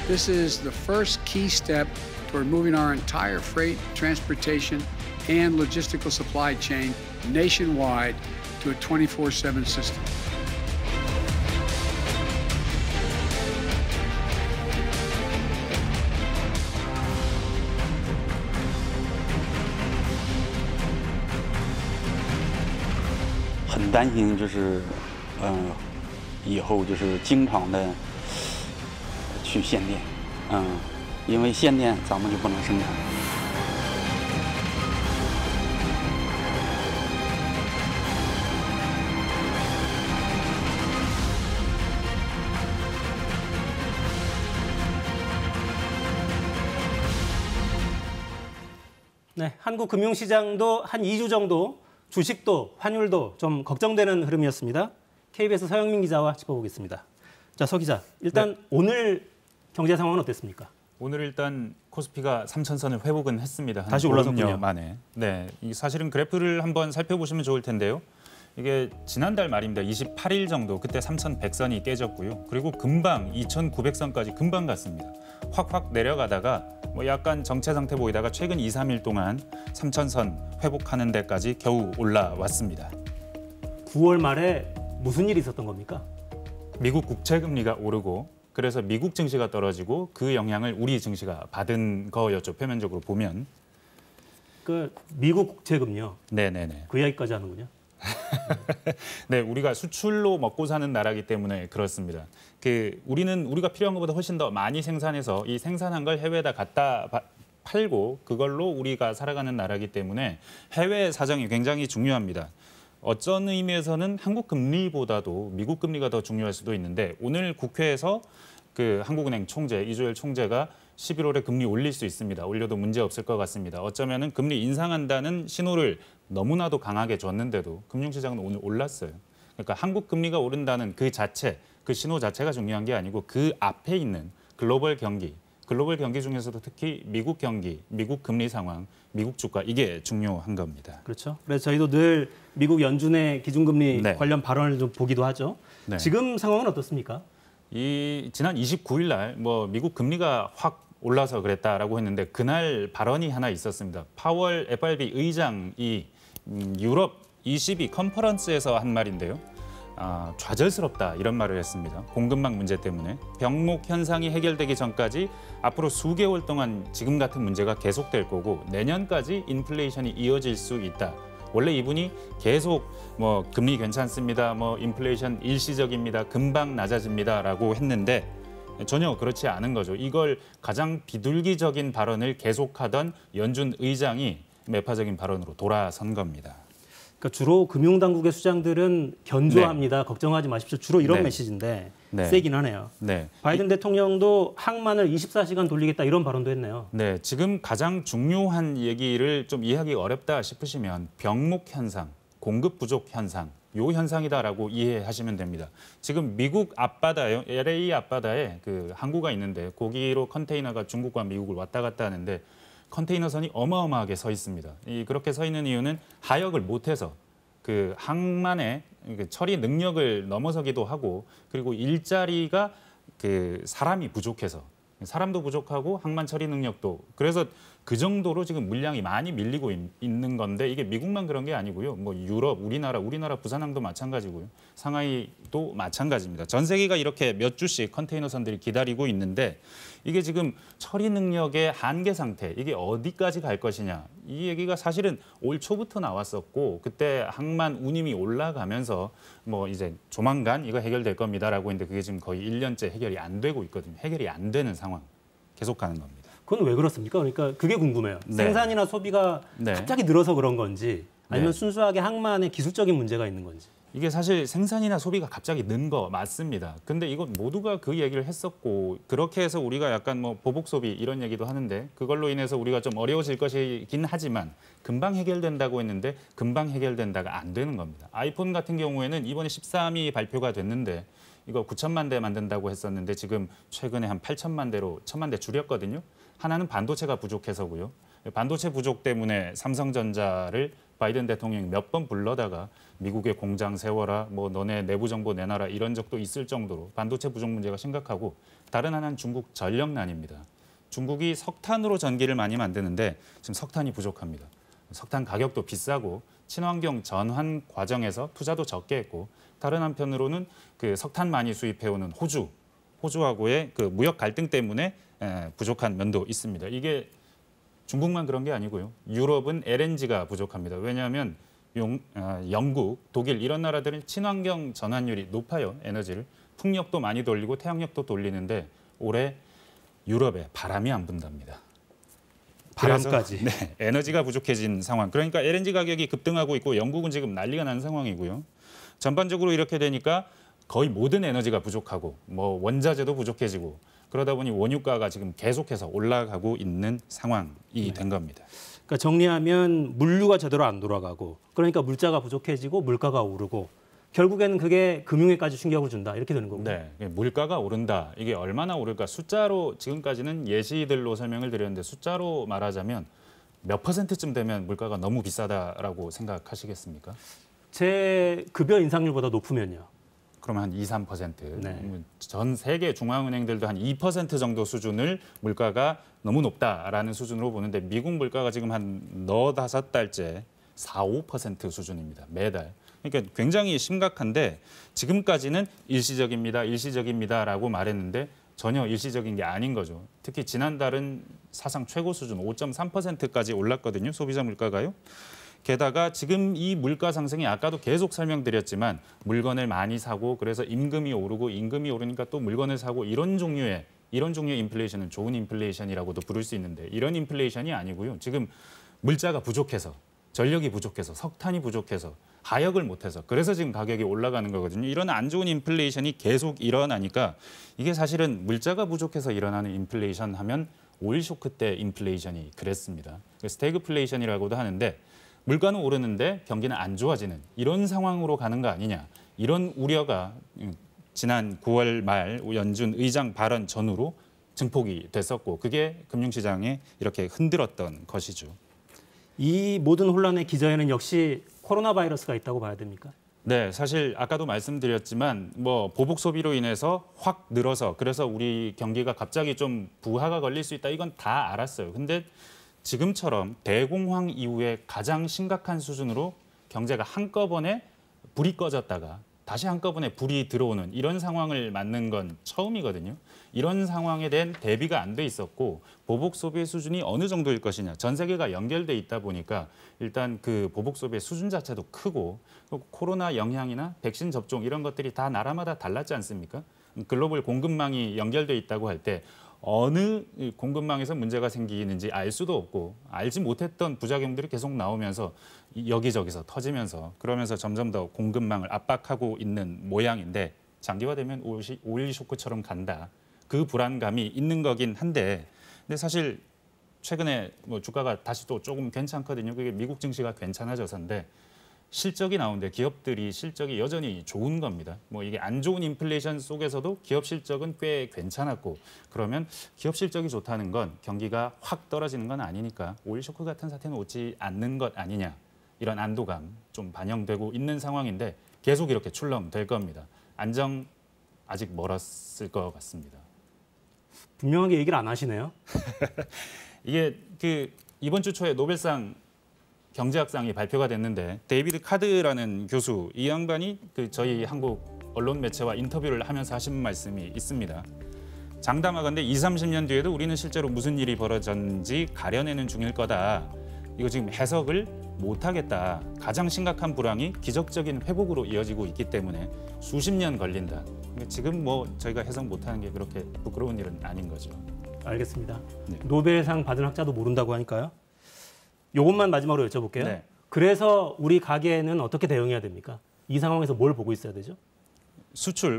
This is the first key step toward moving our entire freight, transportation, and logistical supply chain nationwide to a 24/7 system.很担心，以后经常的去限电，因为限电咱们就不能生产。네, 한국 금융시장도 한 2주 정도 주식도 환율도 좀 걱정되는 흐름이었습니다. KBS 서영민 기자와 짚어보겠습니다. 자, 서 기자, 일단 네. 오늘 경제 상황은 어땠습니까? 오늘 일단 코스피가 3,000선을 회복은 했습니다. 다시 올라섰군요. 만에. 네, 사실은 그래프를 한번 살펴보시면 좋을 텐데요. 이게 지난달 말입니다. 28일 정도 그때 3,100선이 깨졌고요. 그리고 금방 2,900선까지 금방 갔습니다. 확확 내려가다가 약간 정체 상태 보이다가 최근 2, 3일 동안 3,000선 회복하는 데까지 겨우 올라왔습니다. 9월 말에 무슨 일이 있었던 겁니까? 미국 국채 금리가 오르고 그래서 미국 증시가 떨어지고 그 영향을 우리 증시가 받은 거였죠. 표면적으로 보면. 그 미국 국채 금리요? 네네네. 그 이야기까지 하는군요. 네, 우리가 수출로 먹고 사는 나라이기 때문에 그렇습니다. 우리가 필요한 것보다 훨씬 더 많이 생산해서 이 생산한 걸 해외에다 갖다 팔고 그걸로 우리가 살아가는 나라이기 때문에 해외 사정이 굉장히 중요합니다. 어떤 의미에서는 한국 금리보다도 미국 금리가 더 중요할 수도 있는데 오늘 국회에서 한국은행 총재 이주열 총재가 11월에 금리 올릴 수 있습니다. 올려도 문제 없을 것 같습니다. 어쩌면은 금리 인상한다는 신호를 너무나도 강하게 줬는데도 금융시장은 오늘 올랐어요. 그러니까 한국 금리가 오른다는 그 자체, 그 신호 자체가 중요한 게 아니고 그 앞에 있는 글로벌 경기 중에서도 특히 미국 경기, 미국 금리 상황, 미국 주가 이게 중요한 겁니다. 그렇죠. 그래서 저희도 늘 미국 연준의 기준금리 네. 관련 발언을 좀 보기도 하죠. 네. 지금 상황은 어떻습니까? 지난 29일 날 미국 금리가 확 올라서 그랬다라고 했는데 그날 발언이 하나 있었습니다. 파월 FRB 의장이 유럽 22 컨퍼런스에서 한 말인데요. 좌절스럽다 이런 말을 했습니다. 공급망 문제 때문에 병목 현상이 해결되기 전까지 앞으로 수개월 동안 지금 같은 문제가 계속될 거고 내년까지 인플레이션이 이어질 수 있다. 원래 이분이 계속 금리 괜찮습니다. 인플레이션 일시적입니다. 금방 낮아집니다라고 했는데 전혀 그렇지 않은 거죠. 이걸 가장 비둘기적인 발언을 계속하던 연준 의장이 매파적인 발언으로 돌아선 겁니다. 그러니까 주로 금융당국의 수장들은 견조합니다. 네. 걱정하지 마십시오. 주로 이런 네. 메시지인데 네. 세긴 하네요. 네. 바이든 대통령도 항만을 24시간 돌리겠다 이런 발언도 했네요. 네, 지금 가장 중요한 얘기를 좀 이해하기 어렵다 싶으시면 병목 현상, 공급 부족 현상, 요 현상이다라고 이해하시면 됩니다. 지금 미국 앞바다에 LA 앞바다에 항구가 있는데 거기로 컨테이너가 중국과 미국을 왔다 갔다 하는데 컨테이너선이 어마어마하게 서 있습니다. 그렇게 서 있는 이유는 하역을 못해서 항만의 처리 능력을 넘어서기도 하고 그리고 일자리가 사람이 부족해서 사람도 부족하고 항만 처리 능력도 그래서 그 정도로 지금 물량이 많이 밀리고 있는 건데 이게 미국만 그런 게 아니고요. 유럽, 우리나라 부산항도 마찬가지고요. 상하이도 마찬가지입니다. 전 세계가 이렇게 몇 주씩 컨테이너선들이 기다리고 있는데 이게 지금 처리 능력의 한계 상태, 이게 어디까지 갈 것이냐. 이 얘기가 사실은 올 초부터 나왔었고 그때 항만 운임이 올라가면서 이제 조만간 이거 해결될 겁니다라고 했는데 그게 지금 거의 1년째 해결이 안 되고 있거든요. 해결이 안 되는 상황 계속하는 겁니다. 그건 왜 그렇습니까? 그러니까 그게 궁금해요. 네. 생산이나 소비가 네. 갑자기 늘어서 그런 건지 아니면 네. 순수하게 항만에 기술적인 문제가 있는 건지. 이게 사실 생산이나 소비가 갑자기 는 거 맞습니다. 근데 이건 모두가 그 얘기를 했었고 그렇게 해서 우리가 약간 보복 소비 이런 얘기도 하는데 그걸로 인해서 우리가 좀 어려워질 것이긴 하지만 금방 해결된다고 했는데 금방 해결된다가 안 되는 겁니다. 아이폰 같은 경우에는 이번에 13이 발표가 됐는데 이거 9천만 대 만든다고 했었는데 지금 최근에 한 8천만 대로 1,000만 대 줄였거든요. 하나는 반도체가 부족해서고요. 반도체 부족 때문에 삼성전자를 바이든 대통령이 몇 번 불러다가 미국의 공장 세워라, 뭐 너네 내부 정보 내놔라 이런 적도 있을 정도로 반도체 부족 문제가 심각하고 다른 하나는 중국 전력난입니다. 중국이 석탄으로 전기를 많이 만드는데 지금 석탄이 부족합니다. 석탄 가격도 비싸고 친환경 전환 과정에서 투자도 적게 했고 다른 한편으로는 그 석탄 많이 수입해오는 호주하고의 그 무역 갈등 때문에 부족한 면도 있습니다. 이게 중국만 그런 게 아니고요. 유럽은 LNG가 부족합니다. 왜냐하면 영국, 독일 이런 나라들은 친환경 전환율이 높아요. 에너지를. 풍력도 많이 돌리고 태양력도 돌리는데 올해 유럽에 바람이 안 분답니다. 바람까지. 네, 에너지가 부족해진 상황. 그러니까 LNG 가격이 급등하고 있고 영국은 지금 난리가 난 상황이고요. 전반적으로 이렇게 되니까 거의 모든 에너지가 부족하고 뭐 원자재도 부족해지고 그러다 보니 원유가가 지금 계속해서 올라가고 있는 상황이 된 겁니다. 그러니까 정리하면 물류가 제대로 안 돌아가고 그러니까 물자가 부족해지고 물가가 오르고 결국에는 그게 금융에까지 충격을 준다 이렇게 되는 거군요. 네, 물가가 오른다. 이게 얼마나 오를까? 숫자로 지금까지는 예시들로 설명을 드렸는데 숫자로 말하자면 몇 %쯤 되면 물가가 너무 비싸다라고 생각하시겠습니까? 제 급여 인상률보다 높으면요. 그러면 한 2, 3%. 네. 전 세계 중앙은행들도 한 2% 정도 수준을 물가가 너무 높다라는 수준으로 보는데 미국 물가가 지금 한 너다섯 달째 4, 5% 수준입니다. 매달. 그러니까 굉장히 심각한데 지금까지는 일시적입니다라고 말했는데 전혀 일시적인 게 아닌 거죠. 특히 지난달은 사상 최고 수준 5.3%까지 올랐거든요. 소비자 물가가요. 게다가 지금 이 물가 상승이 아까도 계속 설명드렸지만 물건을 많이 사고 그래서 임금이 오르고 임금이 오르니까 또 물건을 사고 이런 종류의 인플레이션은 좋은 인플레이션이라고도 부를 수 있는데 이런 인플레이션이 아니고요. 지금 물자가 부족해서 전력이 부족해서 석탄이 부족해서 하역을 못해서 그래서 지금 가격이 올라가는 거거든요. 이런 안 좋은 인플레이션이 계속 일어나니까 이게 사실은 물자가 부족해서 일어나는 인플레이션 하면 오일 쇼크 때 인플레이션이 그랬습니다. 스태그플레이션이라고도 하는데 물가는 오르는데 경기는 안 좋아지는 이런 상황으로 가는 거 아니냐. 이런 우려가 지난 9월 말 연준 의장 발언 전후로 증폭이 됐었고 그게 금융시장에 이렇게 흔들었던 것이죠. 이 모든 혼란의 기저에는 역시 코로나 바이러스가 있다고 봐야 됩니까? 네, 사실 아까도 말씀드렸지만 뭐 보복 소비로 인해서 확 늘어서 그래서 우리 경기가 갑자기 좀 부하가 걸릴 수 있다 이건 다 알았어요. 근데 지금처럼 대공황 이후에 가장 심각한 수준으로 경제가 한꺼번에 불이 꺼졌다가 다시 한꺼번에 불이 들어오는 이런 상황을 맞는 건 처음이거든요. 이런 상황에 대한 대비가 안 돼 있었고 보복 소비의 수준이 어느 정도일 것이냐. 전 세계가 연결돼 있다 보니까 일단 그 보복 소비의 수준 자체도 크고 코로나 영향이나 백신 접종 이런 것들이 다 나라마다 달랐지 않습니까? 글로벌 공급망이 연결돼 있다고 할 때 어느 공급망에서 문제가 생기는지 알 수도 없고 알지 못했던 부작용들이 계속 나오면서 여기저기서 터지면서 그러면서 점점 더 공급망을 압박하고 있는 모양인데 장기화되면 오일 쇼크처럼 간다. 그 불안감이 있는 거긴 한데 근데 사실 최근에 뭐 주가가 다시 또 조금 괜찮거든요. 그게 미국 증시가 괜찮아져서인데 실적이 나오는데 기업들이 실적이 여전히 좋은 겁니다. 뭐 이게 안 좋은 인플레이션 속에서도 기업 실적은 꽤 괜찮았고 그러면 기업 실적이 좋다는 건 경기가 확 떨어지는 건 아니니까 오일 쇼크 같은 사태는 오지 않는 것 아니냐 이런 안도감 좀 반영되고 있는 상황인데 계속 이렇게 출렁될 겁니다. 안정 아직 멀었을 것 같습니다. 분명하게 얘기를 안 하시네요. 이게 그 이번 주 초에 노벨상 경제학상이 발표가 됐는데 데이비드 카드라는 교수 이 양반이 그 저희 한국 언론 매체와 인터뷰를 하면서 하신 말씀이 있습니다. 장담하건대 20, 30년 뒤에도 우리는 실제로 무슨 일이 벌어졌는지 가려내는 중일 거다. 이거 지금 해석을 못하겠다. 가장 심각한 불황이 기적적인 회복으로 이어지고 있기 때문에 수십 년 걸린다. 지금 뭐 저희가 해석 못하는 게 그렇게 부끄러운 일은 아닌 거죠. 알겠습니다. 네. 노벨상 받은 학자도 모른다고 하니까요. 이것만 마지막으로 여쭤볼게요. 네. 그래서 우리 가게는 어떻게 대응해야 됩니까? 이 상황에서 뭘 보고 있어야 되죠?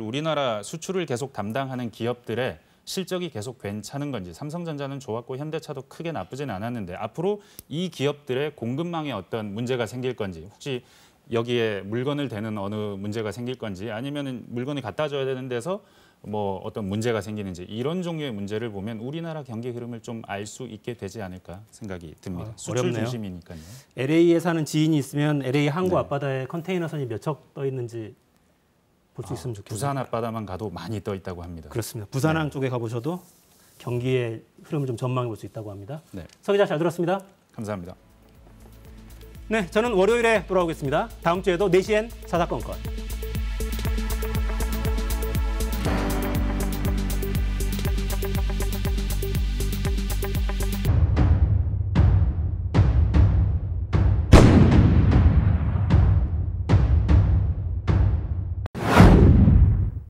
우리나라 수출을 계속 담당하는 기업들의 실적이 계속 괜찮은 건지 삼성전자는 좋았고 현대차도 크게 나쁘진 않았는데 앞으로 이 기업들의 공급망에 어떤 문제가 생길 건지 혹시 여기에 물건을 대는 어느 문제가 생길 건지 아니면 물건을 갖다 줘야 되는 데서 뭐 어떤 문제가 생기는지 이런 종류의 문제를 보면 우리나라 경기 흐름을 좀 알 수 있게 되지 않을까 생각이 듭니다. 수출 어렵네요. 중심이니까요. LA에 사는 지인이 있으면 LA 항구 네. 앞바다에 컨테이너선이 몇 척 떠 있는지 볼 수 있으면 좋겠네요. 부산 앞바다만 가도 많이 떠 있다고 합니다. 그렇습니다. 부산항 쪽에 가보셔도 경기의 흐름을 좀 전망해 볼 수 있다고 합니다. 네. 서 기자 잘 들었습니다. 감사합니다. 네, 저는 월요일에 돌아오겠습니다. 다음 주에도 4시엔 사사건건.